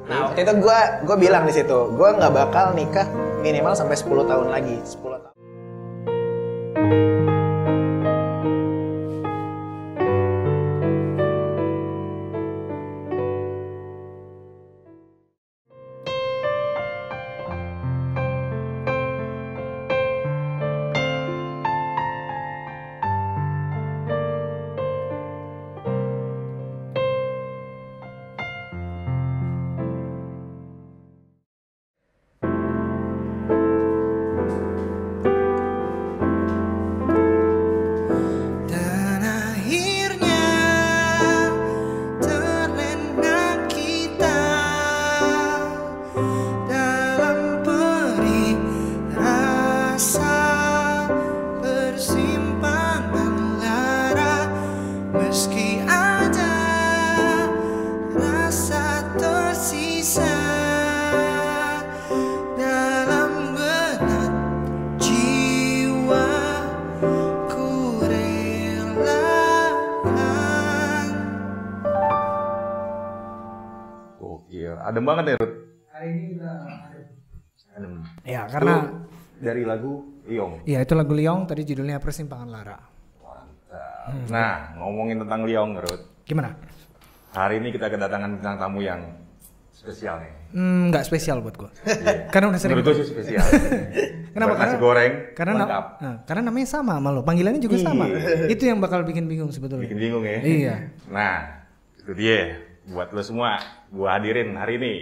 Nah waktu itu gue bilang di situ, gue nggak bakal nikah minimal sampai 10 tahun lagi, 10 tahun. Adem banget ya, Rut? Hari ini kita adem. Ya, karena dari lagu Liong. Iya, itu lagu Liong, tadi judulnya Persimpangan Lara. Mantap. Nah, ngomongin tentang Liong, Rut. Gimana? Hari ini kita kedatangan bintang tamu yang spesial nih. Nggak spesial buat gue. Karena udah sering. Menurut gue sih spesial. Kenapa? Nasi goreng, lengkap. Karena namanya sama sama lo, panggilannya juga sama. Itu yang bakal bikin bingung sebetulnya. Bikin bingung ya? Iya. Nah, itu dia. Buat lo semua, gue hadirin hari ini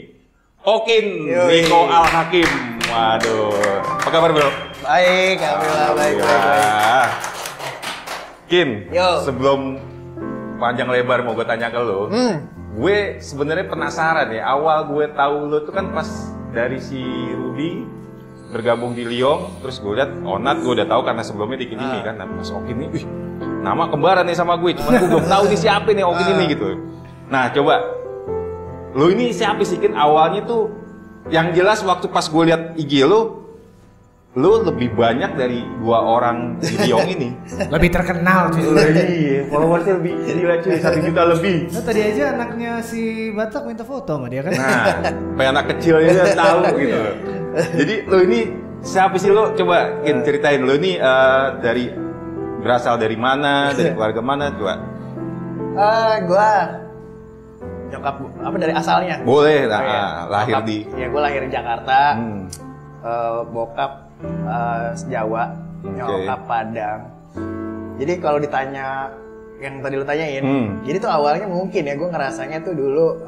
Okin Niko Al-Hakim. Waduh, apa kabar bro? Baik, alhamdulillah baik. Kin, Yo. sebelum panjang lebar mau gue tanya ke lo, gue sebenarnya penasaran ya. Awal gue tahu lo tuh kan pas dari si Rudy bergabung di Liong, terus gue liat Onat, gue udah tahu karena sebelumnya di Kini kan. Nah, Mas Okin nih, nama kembaran nih sama gue, cuman gue belum tahu nih siapa nih Okin ini gitu. Nah coba, lo ini siapa sih Kin? Awalnya tuh, yang jelas waktu pas gue liat IG lo lebih banyak dari 2 orang di Liong ini. Lebih terkenal cuy. Iya, followersnya lebih gila cuy, 1 juta lebih. Nah, tadi aja anaknya si Batak minta foto sama dia kan? Nah, kayak anak kecil aja tahu gitu. Jadi lo ini siapa sih lo? Coba Kin ceritain lo ini berasal dari mana, dari keluarga mana coba? Gue nyokap apa dari asalnya? Boleh, bokap, lahir di. Ya gue lahir di Jakarta. Bokap Jawa, nyokap Padang. Jadi kalau ditanya yang tadi lo tanyain, jadi tuh awalnya mungkin ya gue ngerasanya tuh dulu,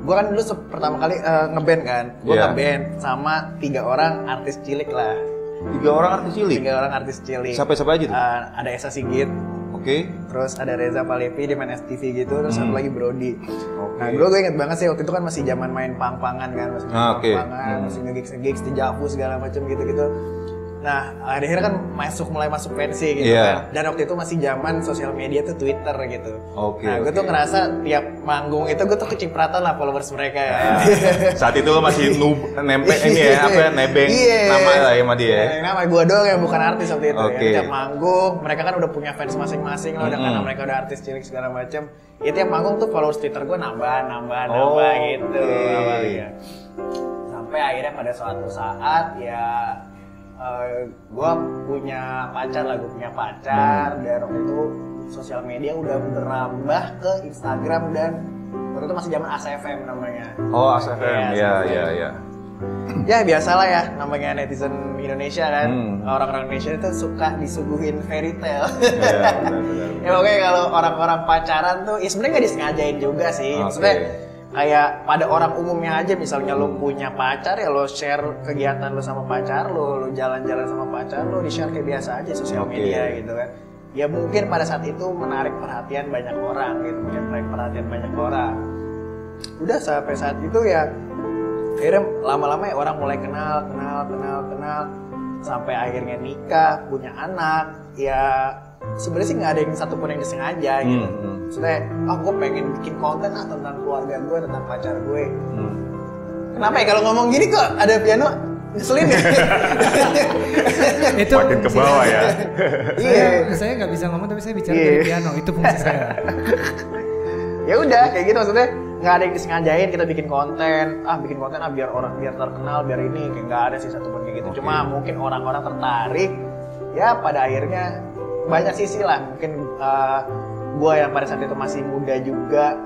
gue kan dulu pertama kali ngeband kan, gue ngeband sama 3 orang artis cilik lah. 3 orang artis cilik? 3 orang artis cilik. Siapa aja tuh? Ada Esa Sigit. Oke. Terus ada Reza Palevi, dia main STV gitu, terus satu lagi Brody. Nah, gue inget banget sih waktu itu kan masih zaman main pang-pangan kan, masih main pang-pangan, masih nge-gigs di Javu segala macam gitu-gitu. Nah, akhirnya kan mulai masuk pensi gitu kan. Dan waktu itu masih zaman sosial media tuh Twitter gitu. Nah, gue tuh ngerasa tiap manggung itu gue tuh kecipratan lah followers mereka ya. Saat itu lo masih nebeng nama lah ya sama dia. Nama gue doang yang bukan artis waktu itu ya. Tiap manggung, mereka kan udah punya fans masing-masing lah, karena mereka udah artis cilik segala macam. Ya tiap manggung tuh followers Twitter gue nambah gitu awalnya. Sampai akhirnya pada suatu saat ya gue punya pacar dan waktu itu sosial media udah berambah ke Instagram dan waktu itu masih zaman ACFM namanya. Oh ACFM, ya. Ya biasalah ya, namanya netizen Indonesia kan, orang-orang Indonesia itu suka disuguhin fairy tale. Benar. Ya pokoknya kalau orang-orang pacaran tuh, ya sebenarnya nggak disengajain juga sih, maksudnya kayak pada orang umumnya aja, misalnya lo punya pacar ya lo share kegiatan lo sama pacar lo jalan-jalan sama pacar lo, di-share kayak biasa aja sosial media gitu kan. Ya mungkin pada saat itu menarik perhatian banyak orang gitu, Udah sampai saat itu ya, akhirnya lama-lama ya orang mulai kenal, sampai akhirnya nikah, punya anak. Ya sebenarnya sih nggak ada yang satupun yang disengaja gitu. Maksudnya, gue pengen bikin konten tentang keluarga gue, tentang pacar gue. Kenapa ya kalau ngomong gini kok ada piano ngeselin ya? Itu makin ke bawah ya. Saya nggak bisa ngomong tapi saya bicara dari piano, itu fungsi saya. Ya udah kayak gitu, maksudnya nggak ada yang disengajain kita bikin konten biar terkenal biar ini kayak nggak ada sih satupun kayak gitu. Cuma mungkin orang-orang tertarik ya pada akhirnya banyak sisi lah mungkin gue yang pada saat itu masih muda juga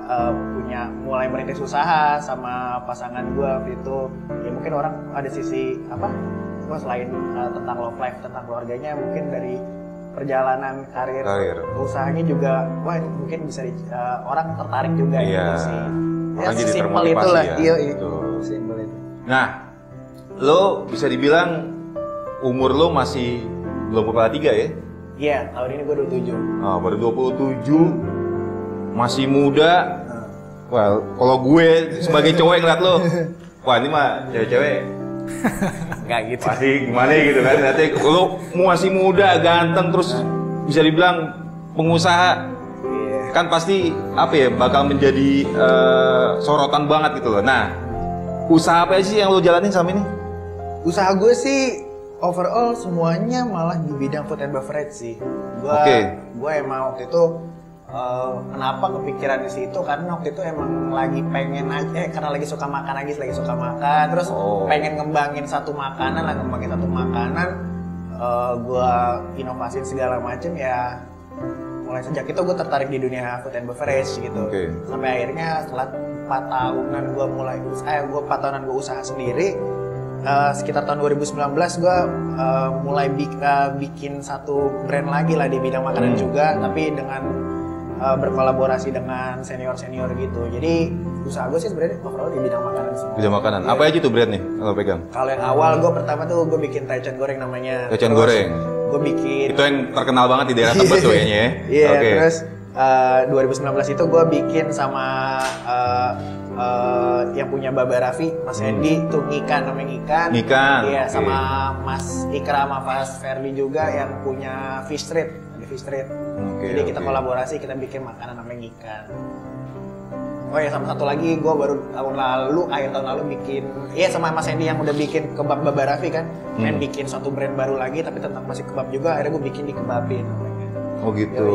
mulai merintis usaha sama pasangan gue waktu itu ya mungkin orang ada sisi selain tentang love life tentang keluarganya mungkin dari perjalanan karir. Usahanya juga wah mungkin bisa orang tertarik juga gitu sih. Ya sesimpel itulah. Iya. Simpel itu. Nah, lo bisa dibilang umur lo masih belum kepala 3 ya? Iya, tahun ini gue 27. Oh, baru 27. Masih muda. Well, kalau gue sebagai cowok yang ngeliat lo, wah ini mah cewek-cewek nggak gitu. Pasti gimana gitu kan? Nanti lo masih muda, ganteng, terus bisa dibilang pengusaha. Kan pasti bakal menjadi sorotan banget gitu loh. Nah, usaha apa sih yang lo jalanin selama ini? Usaha gue sih overall semuanya malah di bidang food and beverage sih. Gue emang waktu itu kenapa kepikiran di situ karena waktu itu emang lagi pengen karena lagi suka makan terus pengen ngembangin satu makanan gue inovasin segala macem ya. Mulai sejak itu gue tertarik di dunia food and beverage gitu. Sampai akhirnya setelah 4 tahunan gue usaha sendiri. Sekitar tahun 2019 gue mulai bikin satu brand lagi lah di bidang makanan juga, tapi dengan berkolaborasi dengan senior gitu. Jadi usaha gue sih sebenarnya overall di bidang makanan semua. Bidang makanan. Apa aja tuh brand nih kalau pegang? Kalau yang awal gue pertama tuh gue bikin taichan goreng namanya. Taichan goreng. Gue bikin. Itu yang terkenal banget di daerah Tebet tuh kayaknya ya. Iya. Terus 2019 itu gue bikin sama yang punya Baba Raffi, Mas Hendy, tuh Ngikan. Iya, sama Mas Ikra sama Mas Ferdi juga yang punya Fish Street. Jadi kita kolaborasi, kita bikin makanan namanya Ngikan. Oh ya, sama satu lagi gue baru akhir tahun lalu bikin, sama Mas Hendy yang udah bikin kebab Baba Raffi kan, pengen bikin suatu brand baru lagi tapi tentang masih kebab juga, akhirnya gue bikin di Kebabin. Oh gitu.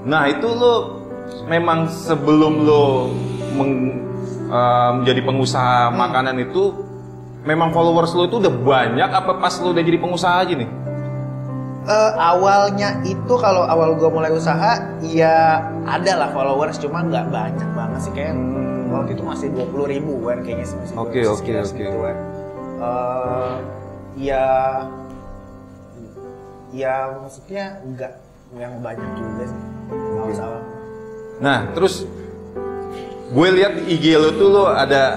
Nah itu lo memang sebelum lo menjadi pengusaha makanan itu memang followers lo itu udah banyak apa pas lo udah jadi pengusaha aja nih? Awalnya itu kalau awal gue mulai usaha ya ada lah followers cuma nggak banyak banget sih kayak waktu itu masih 20.000 kan kayaknya sih masih. Oke. Ya maksudnya nggak yang banyak juga sih awal. Nah terus gue lihat IG lo tuh lo ada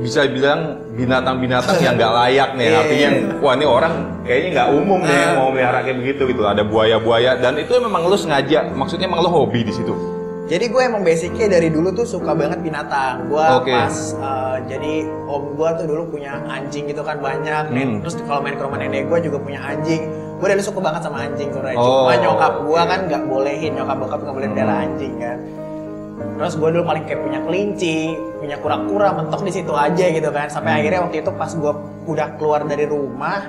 bisa bilang binatang-binatang yang nggak layak nih, artinya wah ini orang kayaknya nggak umum nih mau melihara kayak begitu gitu. Ada buaya-buaya dan itu memang lo sengaja, maksudnya emang lo hobi di situ. Jadi gue emang basicnya dari dulu tuh suka banget binatang. Gue jadi om gue tuh dulu punya anjing gitu kan banyak. Terus kalau main ke rumah nenek gue juga punya anjing. Gue dari suka banget sama anjing sebenarnya. Cuma nyokap gue kan nggak bolehin, nyokap bokap nggak boleh pelihara anjing kan. Terus gue dulu paling kayak punya kelinci, punya kura-kura, mentok di situ aja gitu kan. Sampai akhirnya waktu itu pas gue udah keluar dari rumah,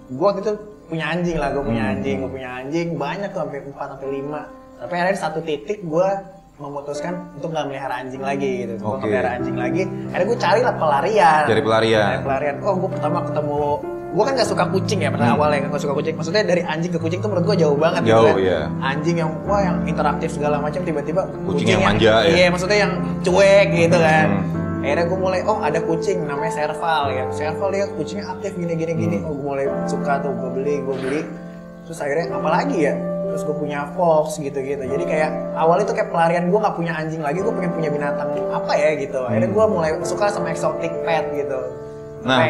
gue waktu itu punya anjing lah, gue punya anjing banyak tuh sampai 4 sampai 5. Tapi akhirnya satu titik gue memutuskan untuk nggak melihara anjing lagi gitu, untuk melihara anjing lagi. Akhirnya gue cari lah pelarian. Oh gue pertama ketemu, gue kan nggak suka kucing ya pada awalnya, nggak suka kucing. Maksudnya dari anjing ke kucing tuh menurut gue jauh banget gitu kan. Anjing yang yang interaktif segala macam, tiba-tiba kucing yang manja ya. Iya maksudnya yang cuek gitu kan. Akhirnya gue mulai, ada kucing namanya Serval ya. Serval dia kucingnya aktif gini. Oh gue mulai suka tuh, gue beli. Terus akhirnya apalagi ya? Terus gue punya fox gitu. Jadi kayak awalnya tuh kayak pelarian, gue nggak punya anjing lagi, gue pengen punya binatang apa ya gitu. Akhirnya gue mulai suka sama exotic pet gitu. Nah,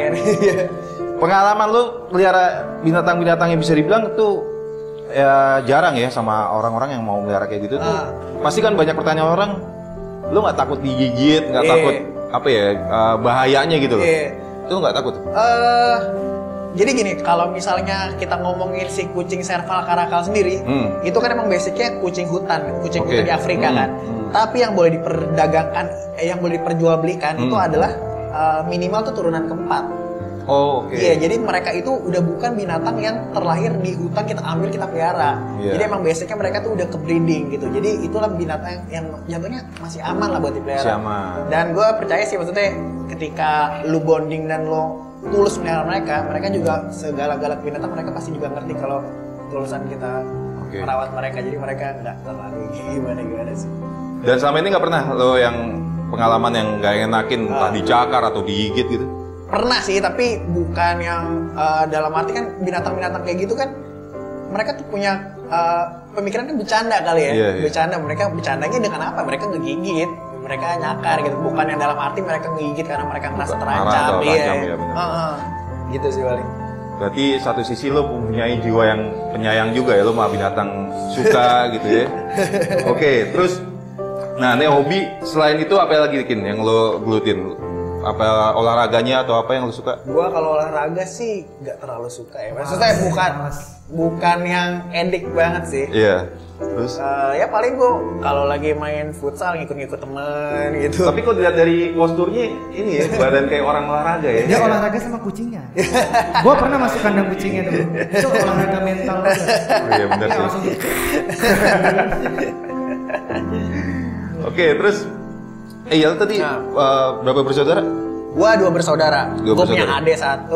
pengalaman lu melihara binatang-binatang yang bisa dibilang itu ya jarang ya sama orang-orang yang mau melihara kayak gitu tuh. Pasti kan banyak pertanyaan orang, lu nggak takut digigit, nggak takut bahayanya gitu loh. Itu nggak takut? Jadi gini, kalau misalnya kita ngomongin si kucing Serval Karakal sendiri, itu kan emang basicnya kucing hutan di Afrika kan. Tapi yang boleh diperdagangkan, yang boleh diperjualbelikan itu adalah minimal tuh turunan keempat. Oh, oke. Iya, jadi mereka itu udah bukan binatang yang terlahir di hutan kita ambil kita pelihara. Jadi emang basicnya mereka tuh udah ke breeding gitu. Jadi itulah binatang yang jatuhnya masih aman lah buat dipelihara. Masih aman. Dan gue percaya sih maksudnya ketika lu bonding dan lo tulus melihara mereka juga segala-galak binatang mereka pasti juga ngerti kalau tulusan kita merawat mereka. Jadi mereka nggak terlalu gimana sih. Dan selama ini nggak pernah lo yang pengalaman yang nggak enakin, entah dicakar atau digigit gitu? Pernah sih, tapi bukan yang dalam arti kan binatang-binatang kayak gitu kan mereka tuh punya pemikiran kan bercanda kali ya. Bercanda, mereka bercandanya dengan apa? Mereka ngegigit, mereka nyakar gitu. Bukan yang dalam arti mereka ngegigit karena mereka merasa terancam. Gitu sih paling. Berarti satu sisi lo mempunyai jiwa yang penyayang juga ya, lo sama binatang suka gitu ya. Oke, terus nah ini hobi selain itu apa lagi Kin yang lo gelutin? Apa olahraganya atau apa yang lo suka? Gua kalau olahraga sih nggak terlalu suka ya. Maksudnya bukan yang edik banget sih. Iya. Terus? Ya paling gua kalau lagi main futsal ngikut-ngikut temen gitu. Tapi kok dilihat dari posturnya ini ya badan kayak orang olahraga ya. Dia olahraga sama kucingnya. Gua pernah masuk kandang kucingnya dulu. Itu olahraga mental juga. Oh, iya benar sih. Oke, terus ya tadi berapa bersaudara? Gua 2 bersaudara. Gua punya adik 1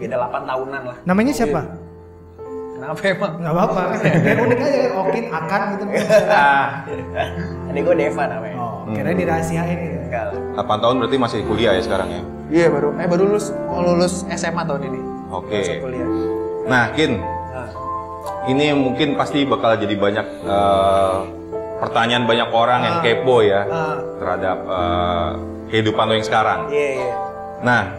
beda 8 tahunan lah. Namanya siapa? Kenapa emang? Nggak apa-apa. Biar unik aja, Okin, Akan gitu. Adik gua Deva namanya. Oh, kira dirahasiain gitu. Enggak lah. 8 tahun berarti masih kuliah ya sekarang ya? Iya baru lulus SMA tahun ini. Oke. Masuk kuliah. Nah, Kin. Ini mungkin pasti bakal jadi banyak pertanyaan banyak orang yang kepo ya terhadap kehidupan lo yang sekarang. Iya. Nah,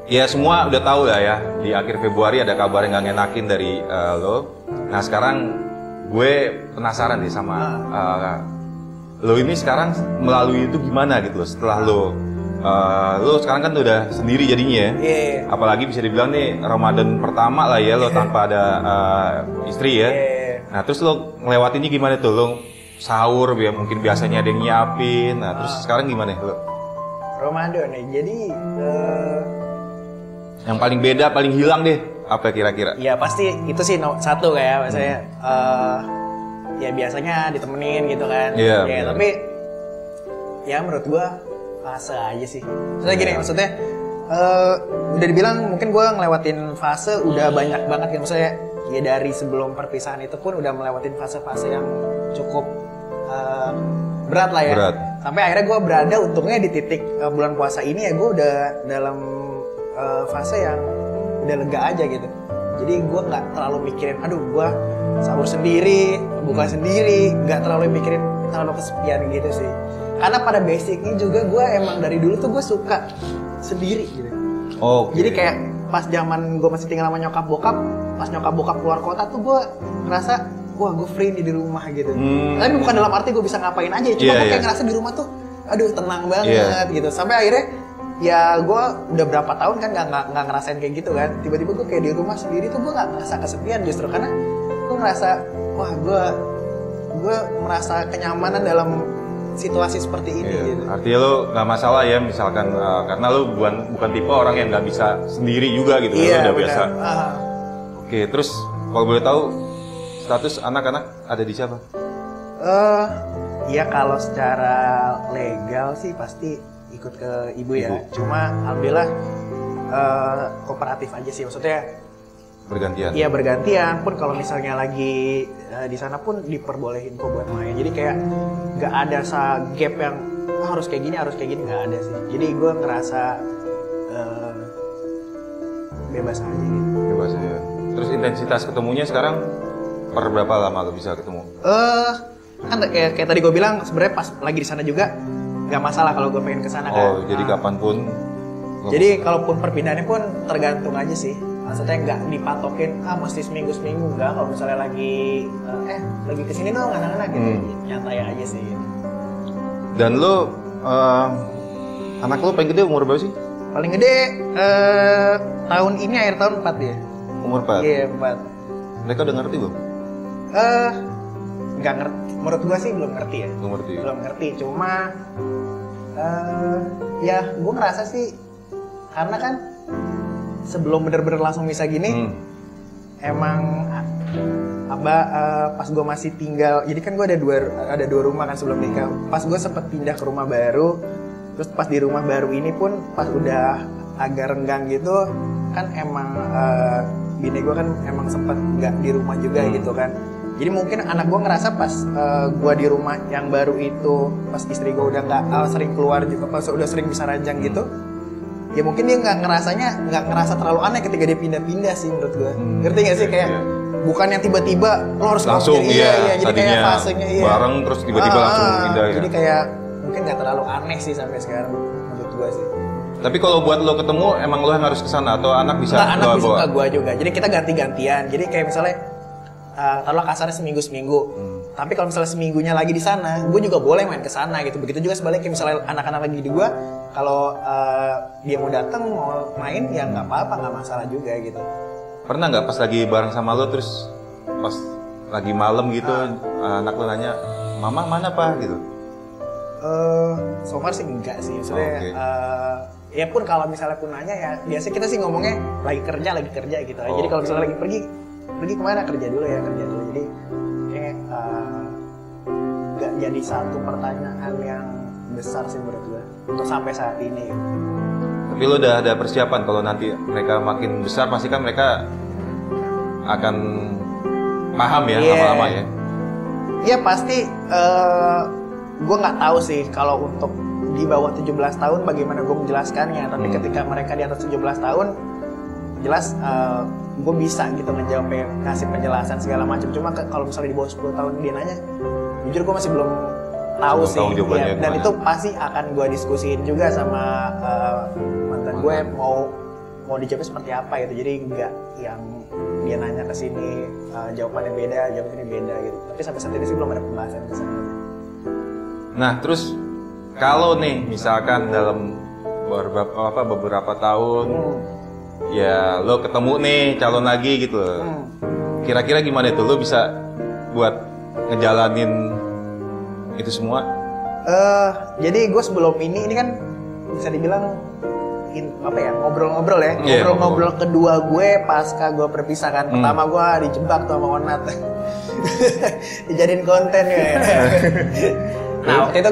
ya semua udah tahu lah ya, di akhir Februari ada kabar yang gak ngenakin dari lo. Nah sekarang gue penasaran nih sama lo ini sekarang melalui itu gimana gitu loh setelah lo sekarang kan udah sendiri jadinya ya. Iya. Apalagi bisa dibilang nih Ramadan pertama lah ya lo tanpa ada istri ya. Nah terus lo ngelewatinnya gimana tuh lo? Sahur ya mungkin biasanya ada yang nyiapin. Nah terus sekarang gimana lo? Ramadan nih. Jadi yang paling beda, paling hilang deh apa kira-kira? Ya pasti itu sih satu kayak maksudnya ya biasanya ditemenin gitu kan. Iya. Tapi ya menurut gua fase aja sih. Maksudnya gini, maksudnya udah dibilang mungkin gua ngelewatin fase udah banyak banget kan, maksudnya ya dari sebelum perpisahan itu pun udah melewatin fase-fase yang cukup berat lah ya. Berat. Sampai akhirnya gue berada untungnya di titik bulan puasa ini ya gue udah dalam fase yang udah lega aja gitu. Jadi gue nggak terlalu mikirin, aduh gue sahur sendiri, buka sendiri, nggak terlalu mikirin terlalu kesepian gitu sih. Karena pada basicnya juga gue emang dari dulu tuh gue suka sendiri gitu. Jadi kayak pas zaman gue masih tinggal sama nyokap bokap, pas nyokap bokap keluar kota tuh gue ngerasa wah gue free nih di rumah gitu. Tapi bukan dalam arti gue bisa ngapain aja, cuma gue kayak ngerasa di rumah tuh aduh tenang banget gitu. Sampai akhirnya ya gue udah berapa tahun kan nggak ngerasain kayak gitu kan. Tiba-tiba gue kayak di rumah sendiri tuh gue nggak ngerasa kesepian, justru karena gue ngerasa wah gue merasa kenyamanan dalam situasi seperti ini gitu. Artinya lo nggak masalah ya misalkan karena lo bukan tipe orang yang nggak bisa sendiri juga gitu. Lo udah biasa. Oke, terus kalau boleh tahu status anak-anak ada di siapa? Ya kalau secara legal sih pasti ikut ke ibu ya. Cuma alhamdulillah kooperatif aja sih, maksudnya bergantian. Iya bergantian. Pun kalau misalnya lagi di sana pun diperbolehin kok buat main. Jadi kayak nggak ada gap yang harus kayak gini nggak ada sih. Jadi gue ngerasa bebas aja gitu. Bebas aja. Terus intensitas ketemunya sekarang per berapa lama lo bisa ketemu? Kan kayak tadi gue bilang sebenarnya pas lagi di sana juga nggak masalah kalau gue pengen ke sana kan. Jadi kapanpun. Jadi kalaupun perpindahannya pun tergantung aja sih. Maksudnya nggak dipatokin mesti seminggu enggak. Kalau misalnya lagi kesini dong anak-anak gitu, nyantai aja sih. Dan lo anak lo paling gede umur berapa sih? Paling gede tahun ini akhir tahun 4 dia. Umur 4? Iya 4. Mereka udah ngerti belum? Nggak ngerti. Menurut gua sih belum ngerti ya. Belum ngerti. Cuma ya gua ngerasa sih karena kan sebelum bener-bener langsung bisa gini, emang pas gue masih tinggal, jadi kan gue ada dua rumah kan sebelum nikah. Pas gue sempet pindah ke rumah baru, terus pas di rumah baru ini pun pas udah agak renggang gitu, kan emang bini gue kan emang sempet nggak di rumah juga gitu kan. Jadi mungkin anak gue ngerasa pas gue di rumah yang baru itu, pas istri gue udah nggak sering keluar juga, pas udah sering bisa ranjang gitu, ya mungkin dia nggak ngerasa terlalu aneh ketika dia pindah-pindah sih menurut gue. Ngerti nggak sih kayak bukan yang tiba-tiba lo harus langsung iya, jadi kayak fasenya bareng terus tiba-tiba langsung pindah ya. Jadi kayak mungkin nggak terlalu aneh sih sampai sekarang menurut gue sih. Tapi kalau buat lo ketemu emang lo yang harus kesana atau anak bisa bawa? Anak bisa ke gue juga. Jadi kita ganti-gantian. Jadi kayak misalnya kalau kasarnya seminggu. Tapi kalau misalnya seminggunya lagi di sana, gue juga boleh main ke sana gitu. Begitu juga sebaliknya misalnya anak-anak lagi di gue, kalau dia mau datang mau main ya nggak apa-apa, nggak masalah juga gitu. Pernah nggak pas lagi bareng sama lo terus pas lagi malam gitu anak lo nanya, "Mama mana Pak?" gitu? So far sih enggak sih. Maksudnya ya pun kalau misalnya pun nanya ya biasanya kita sih ngomongnya lagi kerja gitu. Jadi kalau misalnya lagi pergi kemana, kerja dulu. Jadi kayak nggak jadi satu pertanyaan yang besar sih menurut gue untuk sampai saat ini. Tapi lo udah ada persiapan kalau nanti mereka makin besar pasti kan mereka akan paham ya lama-lama ya. Iya pasti. Gue nggak tahu sih kalau untuk di bawah 17 tahun bagaimana gue menjelaskannya. Tapi ketika mereka di atas 17 tahun jelas gue bisa gitu ngejawabnya, kasih penjelasan segala macam. Cuma kalau misalnya di bawah 10 tahun dia nanya, jujur gue masih belum tahu sih ya, dan itu pasti akan gue diskusiin juga sama mantan gue mau dijawabnya seperti apa gitu. Jadi nggak yang dia nanya ke sini jawabannya beda gitu. Tapi sampai saat ini sih belum ada pembahasan ke sana. Nah terus kalau nih misalkan dalam beberapa tahun ya lo ketemu nih calon lagi gitu, kira-kira gimana itu lo bisa buat ngejalanin itu semua? Jadi gue sebelum ini kan bisa dibilang ngobrol-ngobrol ya. Ngobrol-ngobrol kedua gue pasca gue berpisah kan. Pertama gue dijebak tuh sama Onat. Dijadiin konten ya. Nah waktu itu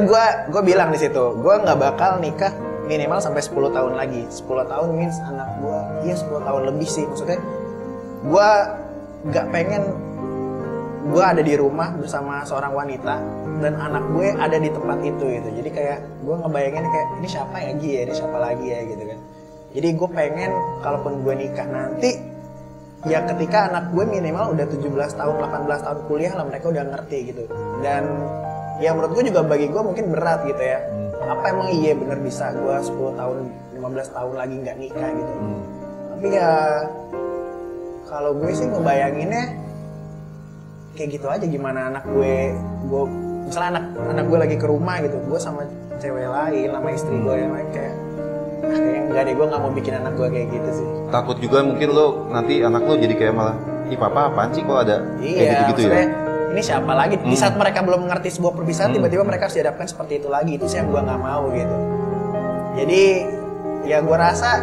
gue bilang di situ, gue nggak bakal nikah minimal sampai 10 tahun lagi. 10 tahun means anak gue, 10 tahun lebih sih. Maksudnya gue nggak pengen gue ada di rumah bersama seorang wanita dan anak gue ada di tempat itu gitu. Jadi kayak gue ngebayangin kayak ini siapa lagi ya gitu kan. Jadi gue pengen kalaupun gue nikah nanti ya ketika anak gue minimal udah 17 tahun, 18 tahun kuliah lah mereka udah ngerti gitu. Dan ya menurut gue juga bagi gue mungkin berat gitu ya. Apa emang bener bisa gue 10 tahun, 15 tahun lagi nggak nikah gitu. Tapi ya kalau gue sih ngebayanginnya kayak gitu aja, gimana anak gue misalnya anak gue lagi ke rumah gitu, gue sama cewek lain, sama istri gue yang lain kayak enggak deh, gue nggak mau bikin anak gue kayak gitu sih. Takut juga mungkin lo nanti anak lo jadi kayak malah, ih papa apaan sih kok ada kayak gitu-gitu ya? Ini siapa lagi? Di saat mereka belum mengerti sebuah perpisahan, tiba-tiba mereka harus dihadapkan seperti itu lagi. Itu sih yang gue nggak mau gitu. Jadi ya gue rasa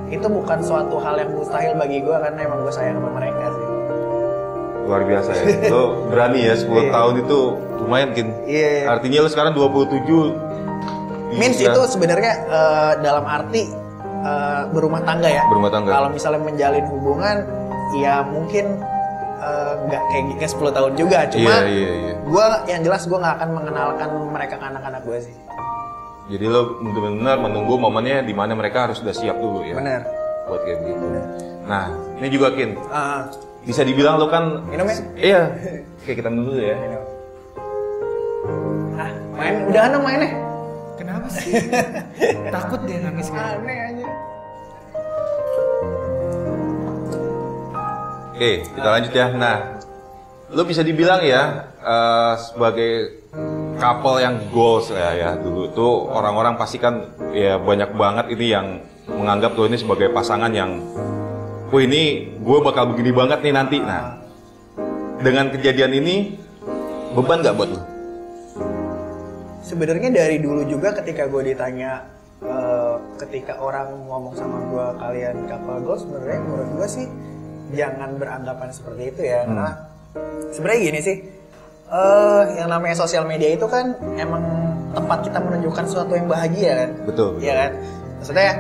itu bukan suatu hal yang mustahil bagi gue karena emang gue sayang sama mereka sih. Luar biasa ya. Lo berani ya 10 tahun itu lumayan Kin. Artinya lo sekarang 27. Means itu sebenarnya dalam arti berumah tangga ya. Berumah tangga. Kalau misalnya menjalin hubungan, ya mungkin nggak kayak 10 tahun juga. Cuma gue yang jelas gue nggak akan mengenalkan mereka ke anak-anak gue sih. Jadi lo benar-benar menunggu momennya di mana mereka harus sudah siap dulu ya. Benar. Buat kayak gitu. Nah, ini juga Kin. Bisa dibilang lo kan minum ya? Iya. Oke, kita minum dulu ya. Udahan dong mainnya. Kenapa sih? Takut dia nangis kan? Aneh aja. Oke, kita lanjut ya. Nah, lo bisa dibilang ya sebagai couple yang goals ya dulu itu orang-orang pasti kan ya banyak banget ini yang menganggap lo ini sebagai pasangan yang wah ini gue bakal begini banget nih nanti. Nah, dengan kejadian ini beban nggak buat lo? Sebenarnya dari dulu juga ketika gue ditanya ketika orang ngomong sama gue kalian couple goals, sebenarnya menurut gue sih jangan beranggapan seperti itu ya. Karena sebenarnya gini sih, yang namanya sosial media itu kan emang tempat kita menunjukkan sesuatu yang bahagia kan. Betul. Iya kan. Maksudnya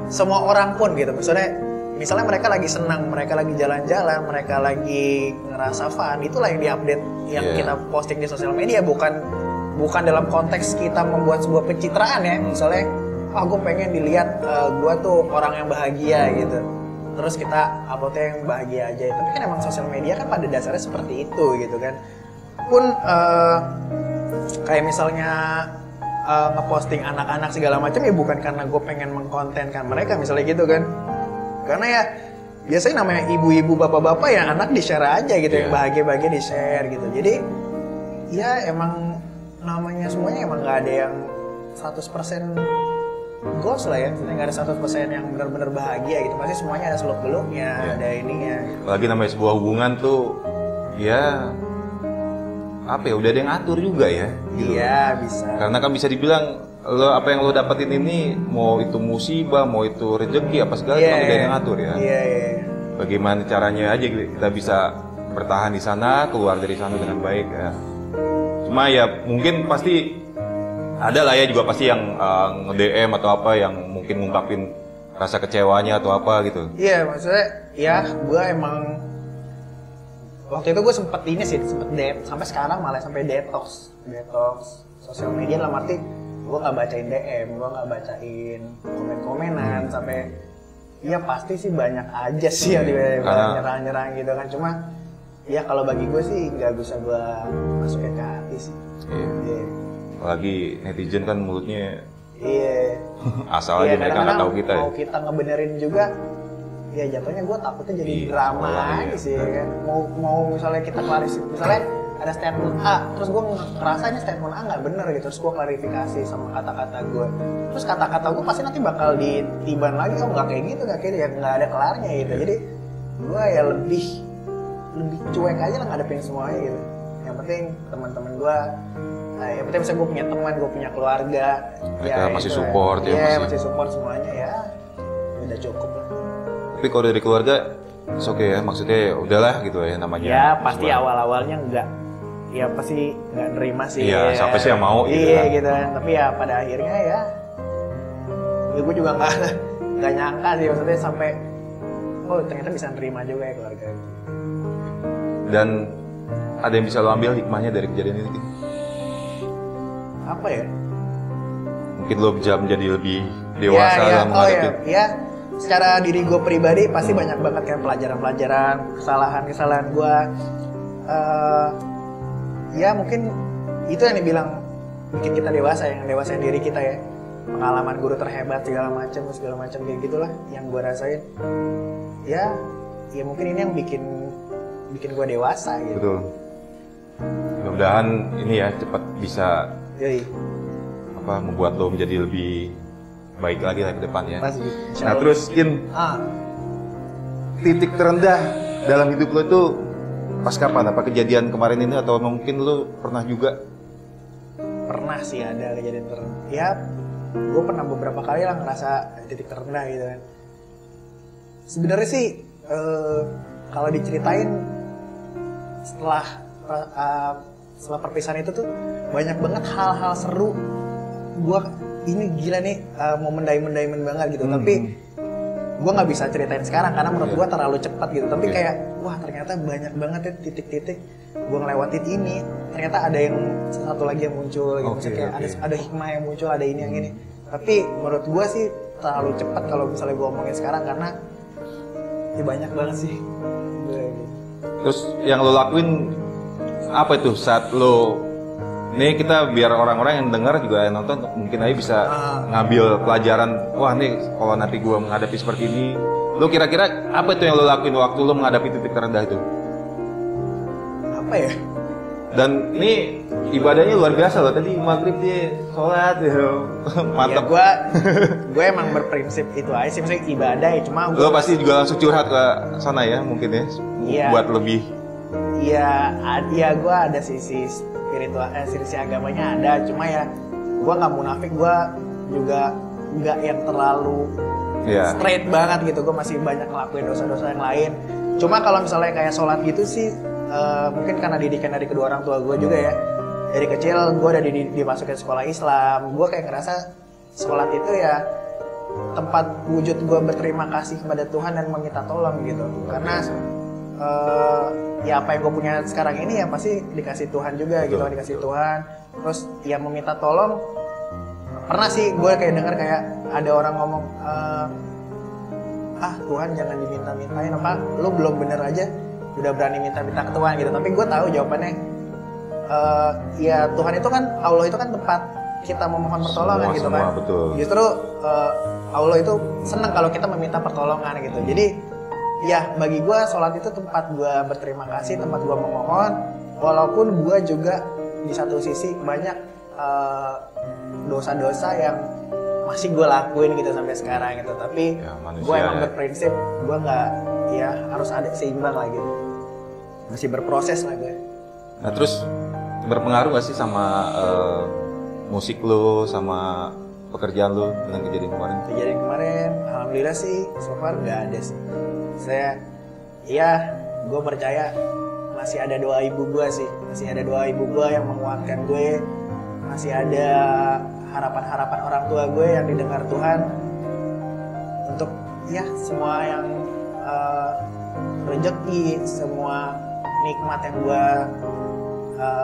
semua orang pun gitu. Misalnya mereka lagi senang, mereka lagi jalan-jalan, mereka lagi ngerasa fun, itulah yang diupdate, yang kita posting di sosial media, bukan dalam konteks kita membuat sebuah pencitraan ya. Misalnya, gue pengen dilihat gue tuh orang yang bahagia gitu. Terus kita uploadnya yang bahagia aja. Tapi kan emang sosial media kan pada dasarnya seperti itu gitu kan. Pun kayak misalnya ngeposting anak-anak segala macam ya bukan karena gue pengen mengkontenkan mereka misalnya gitu kan. Karena ya biasanya namanya ibu-ibu bapak-bapak ya anak di-share aja gitu, yang bahagia-bahagia di-share gitu. Jadi ya emang namanya semuanya emang gak ada yang 100% goals lah ya. Maksudnya gak ada 100% yang benar-benar bahagia gitu. Pasti semuanya ada seluk-beluknya, ada ininya gitu. Lagi namanya sebuah hubungan tuh ya apa ya, udah ada yang atur juga ya gitu. Iya, bisa. Karena kan bisa dibilang apa yang lo dapetin ini, mau itu musibah, mau itu rezeki apa segala, cuma udah ada yang atur ya. Iya. Bagaimana caranya aja kita bisa bertahan di sana, keluar dari sana dengan baik ya. Cuma ya mungkin pasti ada lah ya juga pasti yang nge-DM atau apa yang mungkin ngungkapin rasa kecewanya atau apa gitu. Iya, maksudnya ya gue emang waktu itu gue sempet sampai sekarang malah sampai detox sosial media, dalam arti gue nggak bacain DM, gue nggak bacain komen-komenan, sampai ya pasti sih banyak aja sih yang nyerang-nyerang gitu kan. Cuma ya kalau bagi gue sih nggak bisa gue masukin ke hati sih. Iya. Apalagi netizen kan mulutnya iya, asal aja mereka nggak tahu kita ya. Mau kita ngebenerin juga ya jatuhnya gue takutnya jadi drama aja sih kan. Mau misalnya kita klarifikasi, misalnya ada statement A, terus gue ngerasanya statement A nggak bener gitu, terus gue klarifikasi sama kata-kata gue, terus kata-kata gue pasti nanti bakal ditiban lagi, nggak kayak gitu, nggak kayak gitu, nggak ada kelarnya gitu. Jadi gue ya lebih cuek aja lah ngadepin semuanya gitu. Yang penting teman-teman gue, yang penting misalnya gue punya teman, gue punya keluarga, mereka ya masih itu, support ya, masih support semuanya ya, udah cukup lah. Tapi kalau dari keluarga, oke ya, maksudnya udahlah gitu ya namanya. Ya pasti awal-awalnya enggak, ya pasti nggak nerima sih. Iya, siapa sih yang mau gitu kan. gitu kan. Tapi ya pada akhirnya ya gue juga nggak nyangka sih, maksudnya sampai ternyata bisa nerima juga ya keluarga. Dan ada yang bisa lo ambil hikmahnya dari kejadian ini? Apa ya? Mungkin lo bisa menjadi lebih dewasa dalam menghadapi. Ya, secara diri gue pribadi pasti banyak banget kan pelajaran-pelajaran, kesalahan gue. Ya mungkin itu yang dibilang bikin kita dewasa, yang dewasain diri kita ya. Pengalaman guru terhebat segala macam kayak gitulah yang gue rasain. Ya mungkin ini yang bikin gue dewasa gitu. Betul. Mudah-mudahan ini ya cepat bisa membuat lo menjadi lebih baik lagi lah ke depan ya. Pasti. Nah terus titik terendah dalam hidup lo itu pas kapan? Apa kejadian kemarin ini atau mungkin lo pernah juga? Pernah sih ada kejadian terendah. Ya, gue pernah beberapa kali lah ngerasa titik terendah gitu kan. Sebenarnya sih kalau diceritain setelah perpisahan itu tuh banyak banget hal-hal seru. Gue ini gila nih momen banget gitu. Tapi gue nggak bisa ceritain sekarang karena menurut gue terlalu cepat gitu. Tapi kayak wah ternyata banyak banget ya titik-titik gue ngelewatin ini. Ternyata ada yang satu lagi yang muncul gitu. Kayak ada hikmah yang muncul, ada ini yang ini. Tapi menurut gue sih terlalu cepat kalau misalnya gue omongin sekarang karena ya banyak banget sih. Terus yang lo lakuin apa itu saat lo nih, kita biar orang-orang yang dengar juga yang nonton mungkin aja bisa ngambil pelajaran, wah nih kalau nanti gue menghadapi seperti ini, lo kira-kira apa itu yang lo lakuin waktu lo menghadapi titik terendah itu? Apa ya? Dan ini ibadahnya luar biasa loh, tadi maghrib dia sholat ya, mantap. Ya, gue emang berprinsip itu aja sih, maksudnya ibadah ya, cuma lo pasti juga langsung curhat ke sana ya mungkin ya, buat lebih. Iya, gue ada sisi spiritual, sisi agamanya ada, cuma ya gue nggak munafik, gue juga nggak yang terlalu straight banget gitu. Gue masih banyak ngelakuin dosa-dosa yang lain. Cuma kalau misalnya kayak sholat gitu sih, mungkin karena didikan dari kedua orang tua gue juga ya. Dari kecil gue udah dimasukin sekolah Islam. Gue kayak ngerasa sholat itu ya tempat wujud gue berterima kasih kepada Tuhan dan meminta tolong gitu. Karena ya apa yang gue punya sekarang ini ya pasti dikasih Tuhan juga gitu, dikasih Tuhan. Terus ya meminta tolong, pernah sih gue kayak dengar kayak ada orang ngomong, Tuhan jangan diminta-mintain, apa lu belum bener aja udah berani minta-minta ke Tuhan gitu. Tapi gue tahu jawabannya, ya Tuhan itu kan, Allah itu kan tempat kita memohon pertolongan gitu kan. Betul. Justru Allah itu senang kalau kita meminta pertolongan gitu. Jadi ya bagi gue sholat itu tempat gue berterima kasih, tempat gue memohon. Walaupun gue juga di satu sisi banyak dosa-dosa yang masih gue lakuin gitu sampai sekarang gitu. Tapi ya, gue emang berprinsip gue nggak, ya harus ada seimbang lah gitu. Masih berproses lah gue. Nah terus berpengaruh gak sih sama musik lo, sama pekerjaan lo dengan kejadian kemarin? Kejadian kemarin, alhamdulillah sih so far nggak ada sih. Gue percaya masih ada doa ibu gue sih, masih ada doa ibu gue yang menguatkan gue, masih ada harapan-harapan orang tua gue yang didengar Tuhan untuk ya semua yang rezeki, semua nikmat yang gue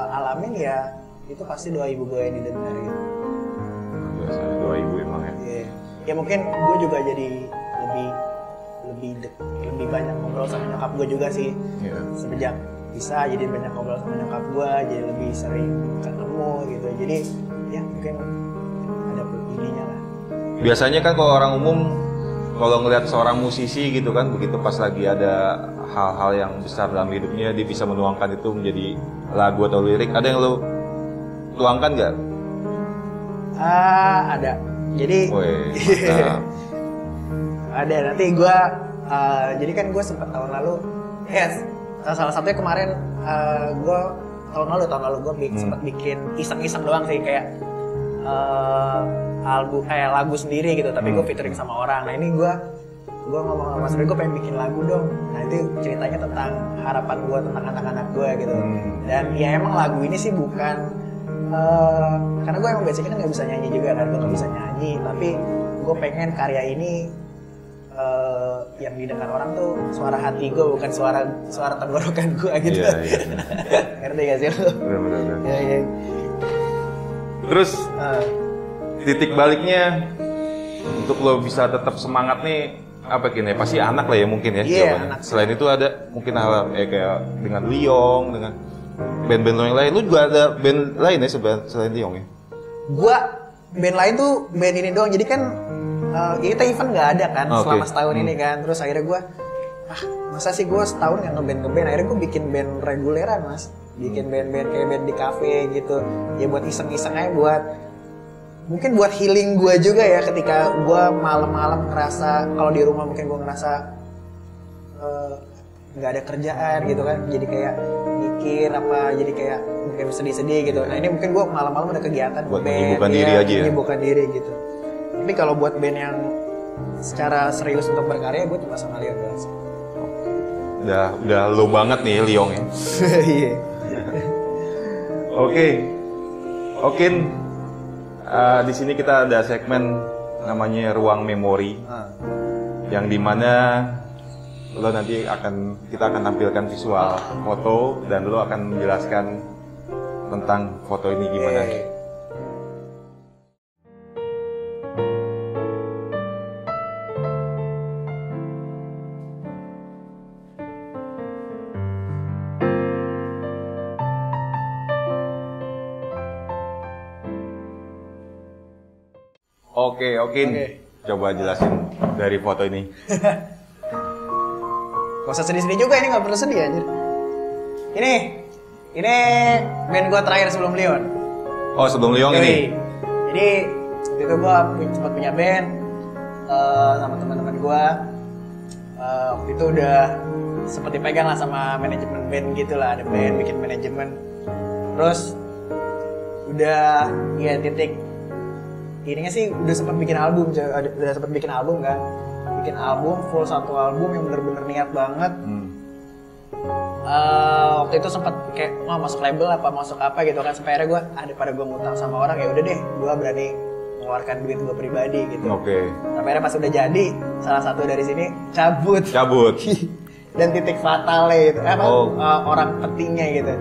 alamin ya itu pasti doa ibu gue yang didengar gitu. Biasanya doa ibu emang ya. Ya mungkin gue juga jadi lebih banyak ngobrol sama nyokap gue juga sih. Semenjak bisa jadi banyak ngobrol sama nyokap gue, jadi lebih sering ketemu gitu. Jadi ya mungkin ada ininya lah. Biasanya kan kalau orang umum kalau ngelihat seorang musisi gitu kan, begitu pas lagi ada hal-hal yang besar dalam hidupnya dia bisa menuangkan itu menjadi lagu atau lirik. Ada yang lo tuangkan nggak? Ada. Jadi ada, nanti gue jadi kan gue sempat tahun lalu salah satunya kemarin gue tahun lalu gue sempat bikin iseng-iseng doang sih kayak lagu sendiri gitu, tapi gue featuring sama orang. Nah ini gue ngomong sama Mas Ray, gue pengen bikin lagu dong. Nah itu ceritanya tentang harapan gue, tentang anak-anak gue gitu. Dan ya emang lagu ini sih bukan karena gue emang basicnya kan nggak bisa nyanyi juga kan, gue nggak bisa nyanyi, tapi gue pengen karya ini yang didengar orang tuh suara hati gue, bukan suara tenggorokan gue gitu. Ngerti gak sih lo? Bener. Ya. Terus titik baliknya untuk lo bisa tetap semangat nih apa gini? Pasti anak lah ya mungkin ya. Anak. Selain itu ada mungkin hal kayak dengan Liong, dengan band-band lo yang lain. Lu juga ada band lain ya selain Liong ya? Gua band lain tuh band ini doang. Jadi kan kita event nggak ada kan selama setahun ini kan. Terus akhirnya gue, masa sih gue setahun nggak ngeband. Akhirnya gue bikin band reguleran mas. Bikin band-band kayak band di kafe gitu. Ya buat iseng-iseng aja, mungkin buat healing gue juga ya. Ketika gue malam-malam ngerasa, kalau di rumah mungkin gue ngerasa nggak ada kerjaan gitu kan. Jadi kayak mikir apa, jadi kayak mungkin sedih-sedih gitu. Nah ini mungkin gue malam-malam ada kegiatan buat band, menyibukkan diri aja ya? Menyibukkan diri gitu. Tapi kalau buat band yang secara serius untuk berkarya, gue cuma sama Liong guys. Udah low banget nih Liong ya. Iya. Oke, di sini kita ada segmen namanya Ruang Memori, yang dimana lo nanti kita akan tampilkan visual foto dan lo akan menjelaskan tentang foto ini gimana. Oke. Coba jelasin dari foto ini. Gak usah sedih-sedih juga, ini gak perlu sedih anjir. Ini band gue terakhir sebelum Liong. Oh sebelum Liong ini? Jadi waktu itu gue sempat punya band sama teman-teman gue. Waktu itu udah sempat dipegang lah sama manajemen band gitu lah. Ada band bikin manajemen. Terus udah ya titik ininya sih udah sempat bikin album, udah sempat bikin album kan, bikin album full satu album yang bener-bener niat banget. Waktu itu sempat kayak masuk label apa masuk apa gitu kan, sampai akhirnya gue daripada gue ngutang sama orang, ya udah deh gue berani mengeluarkan duit gue pribadi gitu. Sampai akhirnya pas udah jadi, salah satu dari sini cabut. Dan titik fatalnya itu orang pentingnya gitu.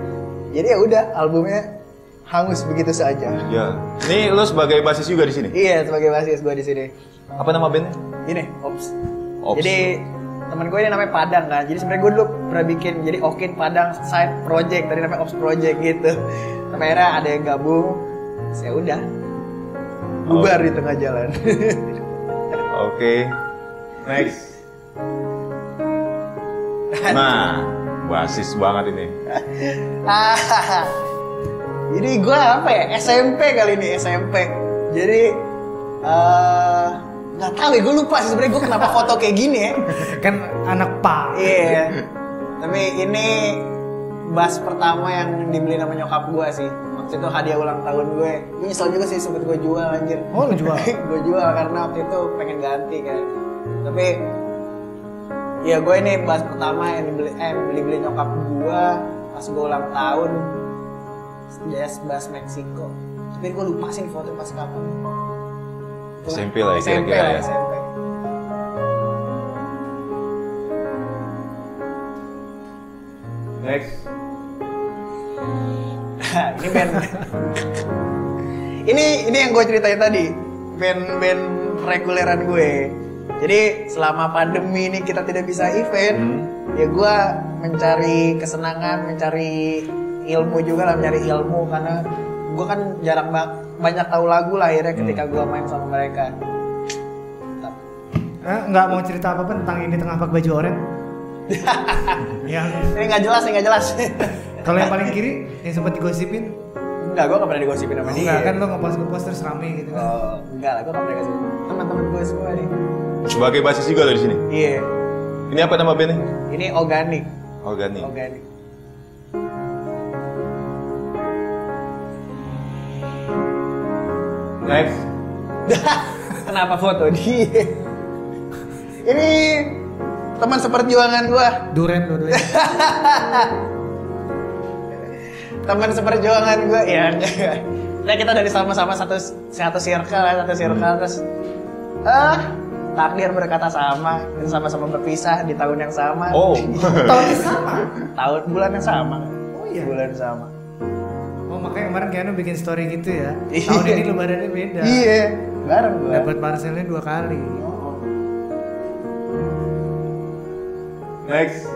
Jadi ya udah albumnya hangus begitu saja. Ya. Ini lo sebagai basis juga di sini? Iya, sebagai basis gue di sini. Apa nama bandnya? Ini Ops. Jadi temen gue ini namanya Padang kan. Jadi sebenarnya gue dulu pernah bikin jadi Okin Padang side project, dari namanya Ops Project gitu. Sampai akhirnya ada yang gabung. Ya udah. Bubar di tengah jalan. Oke. Next. Nah, basis banget ini. Jadi gue apa ya, SMP kali ini, SMP. Jadi nggak tahu ya, gue lupa sih sebenarnya gue kenapa foto kayak gini ya. Kan anak pak. Iya. Tapi ini bass pertama yang dibeli sama nyokap gue sih. Waktu itu hadiah ulang tahun gue. Gue nyesel juga sih sempet gue jual anjir. Oh, lu jual? Gue jual karena waktu itu pengen ganti kan. Tapi ya gue ini bass pertama yang beli nyokap gue pas gue ulang tahun. Jazz bass Meksiko. Tapi gue lupa sih foto pas kapan. SMP lah ya, SMP kira-kira lah, ya. SMP. Next. Ini band. ini yang gue ceritain tadi. Band reguleran gue. Jadi selama pandemi ini kita tidak bisa event, ya gue mencari kesenangan, mencari ilmu juga lah, mencari ilmu karena gue kan jarang banyak tahu lagu lah akhirnya ketika gue main sama mereka. Nggak mau cerita apa-apa tentang ini tengah pakai baju oranye? Ini nggak jelas. Kalau yang paling kiri yang sempat digosipin? Enggak, gue nggak pernah digosipin sama dia. Enggak kan lo ngepost terus rame gitu kan? Oh, enggak lah, gue nggak pernah digosipin. Teman-teman gue semua nih. Sebagai basis juga lo di sini? Iya. Ini apa nama bandnya? Ini Organik. Next. Kenapa foto dia? Ini teman seperjuangan gua. Duren dua-duanya. Teman seperjuangan gua ya. Nah, kita dari sama-sama satu circle terus takdir berkata sama dan sama-sama berpisah di tahun yang sama. Oh. Tahun yang sama? Bulan yang sama. Oh iya. Bulan yang sama. Oh makanya kemarin Keanu bikin story gitu ya. Tahun ini lebarannya beda. Iya, bareng gua. Dapat parcelnya 2 kali. Next.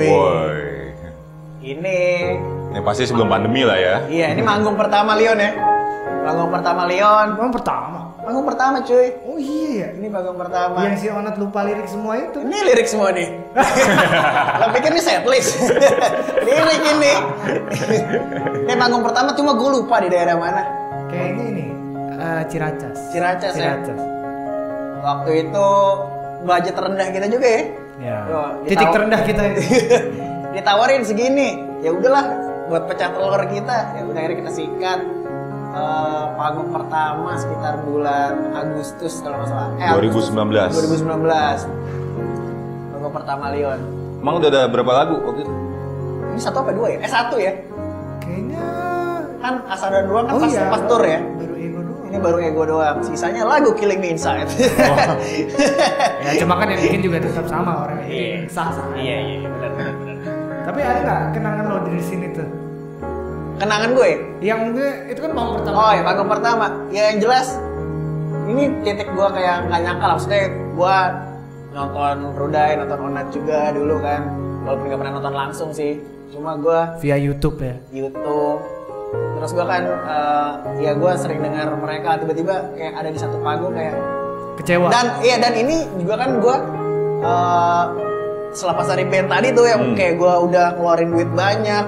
Woi. Ini pasti sebelum pandemi lah ya. Iya, ini manggung pertama Leon ya. Manggung pertama cuy. Oh iya. Ini manggung pertama. Yang si Onat lupa lirik semua itu. Ini lirik semua nih. Lo pikir ini setlist? Lirik ini. Ini manggung pertama cuma gue lupa di daerah mana. Kayaknya ini Ciracas. Ciracas. Waktu itu budget terendah kita juga ya. Ya. Titik terendah kita itu. Ditawarin segini. Ya udahlah buat pecah telur kita. Ya udah akhirnya kita sikat. Panggung pertama sekitar bulan Agustus kalau nggak salah. 2019. Panggung pertama Leon. Emang udah ada berapa lagu waktu itu? Ini 1 apa 2 ya? 1 ya? Kayaknya Kan Asa dan Ruang kan pas tour ya? Baru ego doang. Ini baru ego doang. Sisanya lagu Killing Me Inside. Ya cuma kan yang bikin juga tetap sama orangnya. Iya. Sah-sah. Iya, benar. Tapi ada nggak kenangan lo dari sini tuh? Kenangan gue? Yang itu kan panggung pertama. Oh ya, panggung pertama. Ya yang jelas ini titik gue kayak nggak nyangka lah. Maksudnya gue nonton Rudai, nonton Onat juga dulu kan. Walaupun nggak pernah nonton langsung sih. Cuma gue via YouTube ya. Terus gue kan ya gue sering dengar mereka, tiba-tiba kayak ada di satu panggung kayak kecewa. Dan ini juga kan gue selepas dari band tadi tuh yang kayak gue udah ngeluarin duit banyak,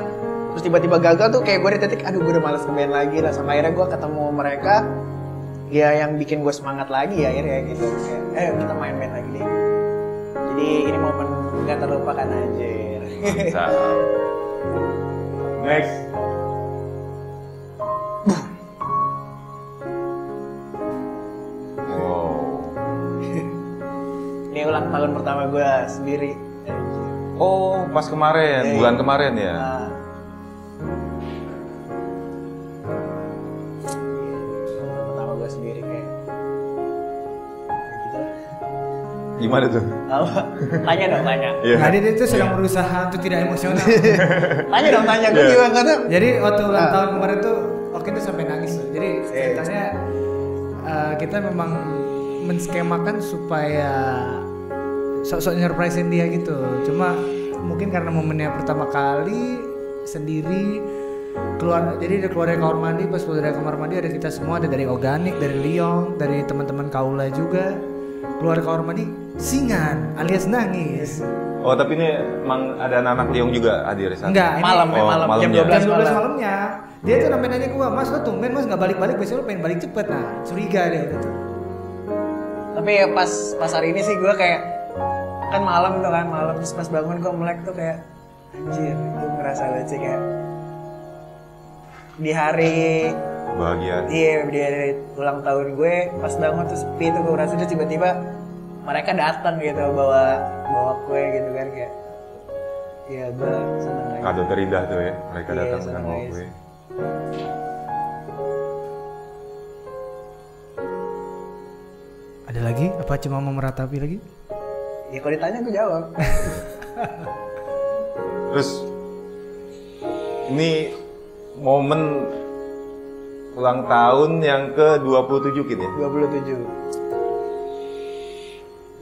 terus tiba-tiba gagal tuh kayak gue di titik aduh gue udah males ke band lagi lah. Sampai akhirnya gue ketemu mereka ya yang bikin gue semangat lagi ya akhirnya gitu kayak kita main band lagi deh. Jadi ini momen gak terlupakan anjir. Mantap. Next. tahun pertama gue sendiri. Oh, pas kemarin, bulan kemarin ya. Pertama gue sendiri kayak gitu. Gimana tuh? Tanya dong, tanya. Nah, dia itu sedang berusaha untuk tidak emosional. Tanya dong, tanya gue juga nggak tahu. Jadi waktu ulang tahun kemarin tuh Oki tuh sampai nangis tuh. Jadi ceritanya kita memang menskemakan supaya sok-sok surprisein dia gitu. Cuma mungkin karena momennya pertama kali sendiri keluar, jadi dia keluar dari kamar mandi. Pas keluar dari kamar mandi ada kita semua, ada dari Organik, dari Liong, dari teman-teman Kaula juga. Keluar kamar mandi singan alias nangis. Oh, tapi ini emang ada anak Liong juga hadir di sana? Enggak, malam jam 12 malamnya. Dia tuh sampai nanya gua, "Mas, lo tumben Mas nggak balik-balik, biasanya lo pengen balik cepet." Nah, curiga dia udah tuh. Tapi ya pas hari ini sih gue kayak kan malam tuh kan, malam terus pas bangun gue melek tuh kayak anjir, gue ngerasa banget sih kayak di hari bahagia. Iya, di hari ulang tahun gue pas bangun tuh sepi tuh gue ngerasa terus tiba-tiba mereka datang gitu bawa kue gitu kan kayak ya gue seneng aja. Kado terindah tuh ya, mereka datang dengan bawa kue. Ada lagi? Apa cuma mau meratapi lagi? Ya kalau ditanya gue jawab. Terus ini momen ulang tahun yang ke-27 Kin ya? 27.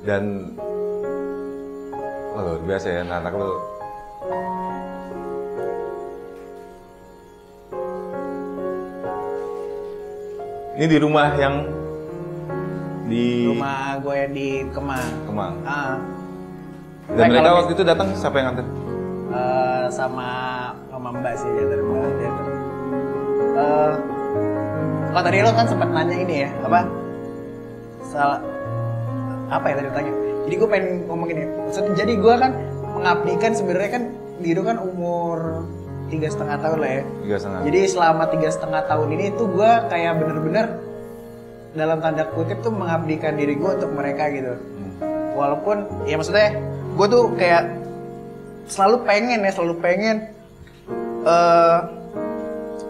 Dan luar biasa ya anak lo. Ini di rumah yang di rumah gue di Kemang. Dan mereka waktu itu datang siapa yang nganter? Sama Mbak sih dia oh tadi lo kan sempat nanya ini ya apa ya tadi tanya. Jadi gue pengen ngomongin ya. Maksudnya jadi gue kan mengabdikan sebenarnya kan Dido kan umur 3,5 tahun lah ya. 3,5. Jadi selama 3,5 tahun ini tuh gue kayak bener-bener dalam tanda kutip tuh mengabdikan diri gue untuk mereka gitu. Walaupun ya maksudnya gue tuh kayak selalu pengen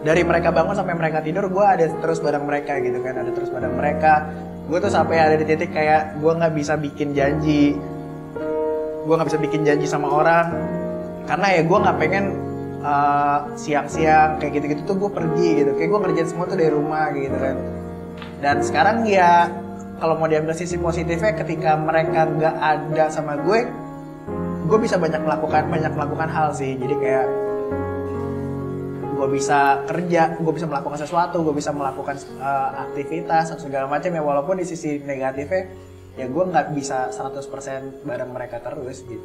dari mereka bangun sampai mereka tidur gue ada terus bareng mereka gitu kan, ada terus bareng mereka. Gue tuh sampai ada di titik kayak gue nggak bisa bikin janji sama orang karena ya gue nggak pengen siang-siang kayak gitu-gitu tuh gue pergi gitu, kayak gue ngerjain semua tuh dari rumah gitu kan. Dan sekarang ya kalau mau diambil sisi positifnya, ketika mereka nggak ada sama gue bisa banyak melakukan hal sih. Jadi kayak gue bisa kerja, gue bisa melakukan sesuatu, gue bisa melakukan aktivitas segala macam ya. Walaupun di sisi negatifnya ya gue nggak bisa 100% bareng mereka terus gitu.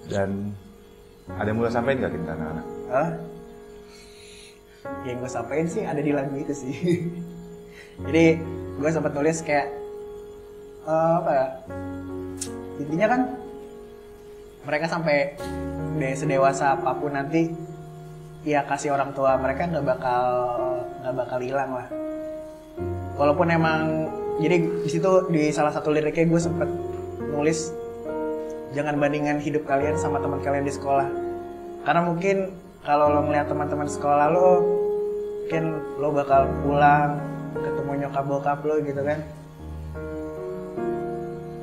Dan ada yang mulai sampein nggak kita anak-anak? Yang gue sampein sih ada di lagu itu sih. Jadi gue sempat nulis kayak apa ya, intinya kan mereka sampai sedewasa apapun nanti ya kasih orang tua mereka nggak bakal hilang lah. Walaupun emang jadi di situ di salah satu liriknya gue sempet nulis jangan bandingkan hidup kalian sama teman kalian di sekolah, karena mungkin kalau lo ngeliat teman-teman sekolah lo mungkin lo bakal pulang ketemu nyokap bokap lo gitu kan,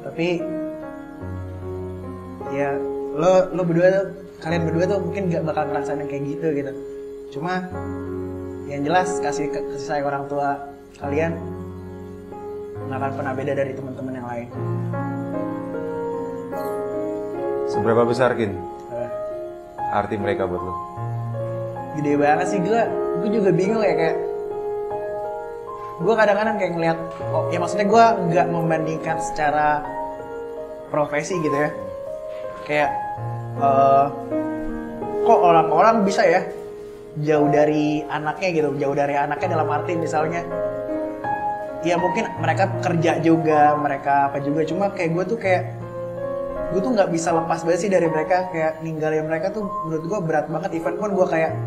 tapi ya lo berdua tuh, kalian berdua tuh mungkin gak bakal ngerasain yang kayak gitu. Cuma yang jelas kasih sayang orang tua kalian nggak akan pernah beda dari teman-teman yang lain. Seberapa besar Kin arti mereka buat lo? Gede banget sih. Gue juga bingung ya, kayak gue kadang-kadang kayak ngeliat, ya maksudnya gue nggak membandingkan secara profesi gitu ya, kayak kok orang-orang bisa ya jauh dari anaknya gitu, jauh dari anaknya dalam arti misalnya ya mungkin mereka kerja juga, mereka apa juga, cuma kayak gue tuh nggak bisa lepas banget sih dari mereka, kayak ninggalin mereka tuh menurut gue berat banget. Even pun gue kayak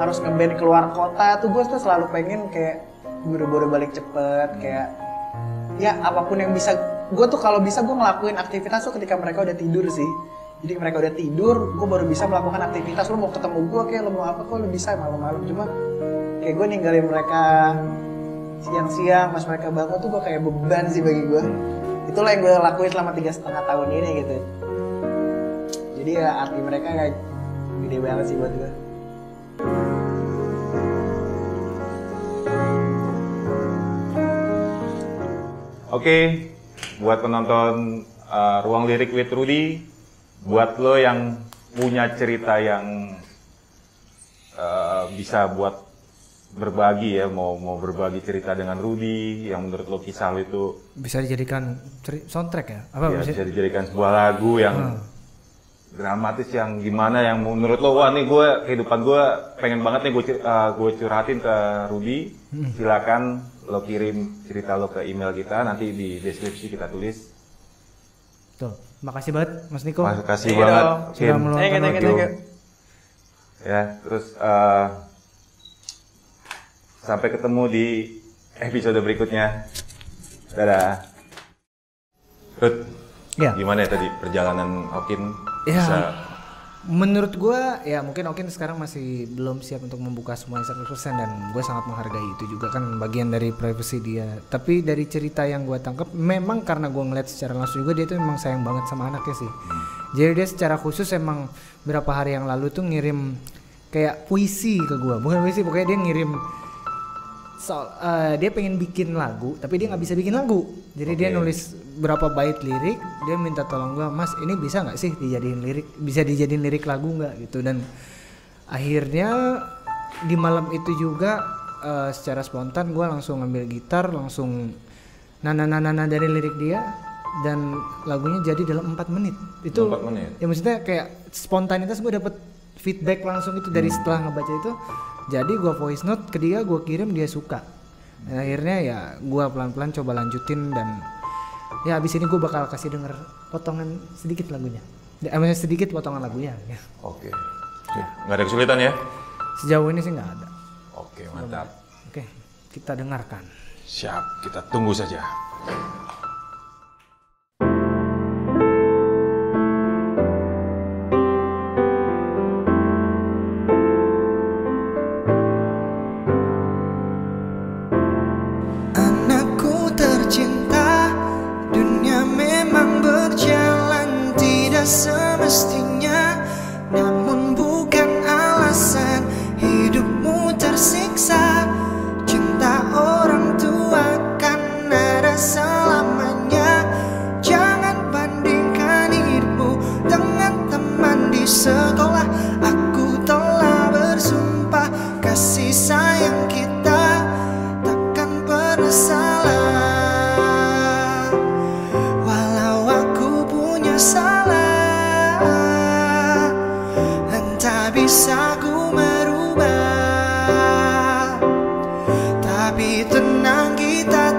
harus ngeband keluar kota tuh, gue tuh selalu pengen kayak buru-buru balik cepet, kayak ya apapun yang bisa gue tuh kalau bisa gue ngelakuin aktivitas tuh ketika mereka udah tidur sih. Jadi mereka udah tidur, gue baru bisa melakukan aktivitas. Lo mau ketemu gue kayak lo mau apa kok lo bisa malam-malam. Cuma kayak gue ninggalin mereka siang-siang pas mereka bangun tuh gue kayak beban sih bagi gue. Itulah yang gue lakuin selama 3,5 tahun ini gitu. Jadi ya arti mereka kayak gede banget sih buat gue. Oke, buat penonton Ruang Lirik with Rudy, buat lo yang punya cerita yang bisa buat berbagi ya, mau berbagi cerita dengan Rudy, yang menurut lo kisah lo itu bisa dijadikan soundtrack ya? Apa ya, bisa dijadikan sebuah lagu yang dramatis, yang gimana, yang menurut lo wah nih gue kehidupan gue pengen banget nih gue curhatin ke Rudy. Silakan lo kirim cerita lo ke email kita, nanti di deskripsi kita tulis. Tuh, makasih banget Mas Niko. Makasih banget sudah meluangkan waktu. Ya, terus sampai ketemu di episode berikutnya. Dadah. Ruth, ya. Gimana ya tadi perjalanan Okin? Ya, bisa... menurut gue ya mungkin Okin sekarang masih belum siap untuk membuka semuanya 100% dan gue sangat menghargai itu juga kan bagian dari privasi dia. Tapi dari cerita yang gue tangkap memang karena gue ngeliat secara langsung juga dia tuh memang sayang banget sama anaknya sih. Jadi dia secara khusus emang berapa hari yang lalu tuh ngirim kayak puisi ke gue, bukan puisi, pokoknya dia ngirim dia pengen bikin lagu tapi dia nggak bisa bikin lagu. Jadi dia nulis berapa bait lirik, dia minta tolong gue, Mas ini bisa nggak sih dijadiin lirik, bisa dijadiin lirik lagu nggak gitu. Dan akhirnya di malam itu juga secara spontan gue langsung ngambil gitar, langsung nana dari lirik dia, dan lagunya jadi dalam 4 menit. Itu 4 menit. Ya maksudnya kayak spontanitas, gue dapet feedback langsung itu dari setelah ngebaca itu. Jadi gue voice note ke dia, gue kirim, dia suka. Dan akhirnya ya gue pelan-pelan coba lanjutin, dan ya abis ini gue bakal kasih denger potongan sedikit lagunya. Maksudnya sedikit potongan lagunya. Ya. Oke. Nggak ada kesulitan ya? Sejauh ini sih nggak ada. Oke, mantap. Oke, kita dengarkan. Siap, kita tunggu saja. Semestinya, namun bukan alasan hidupmu tersiksa. Cinta orang tua kan ada selamanya. Jangan bandingkan hidupmu dengan teman di sekolah. Aku telah bersumpah kasih sayang kita takkan pernah salah. Walau aku punya salah, bisa ku merubah, tapi tenang kita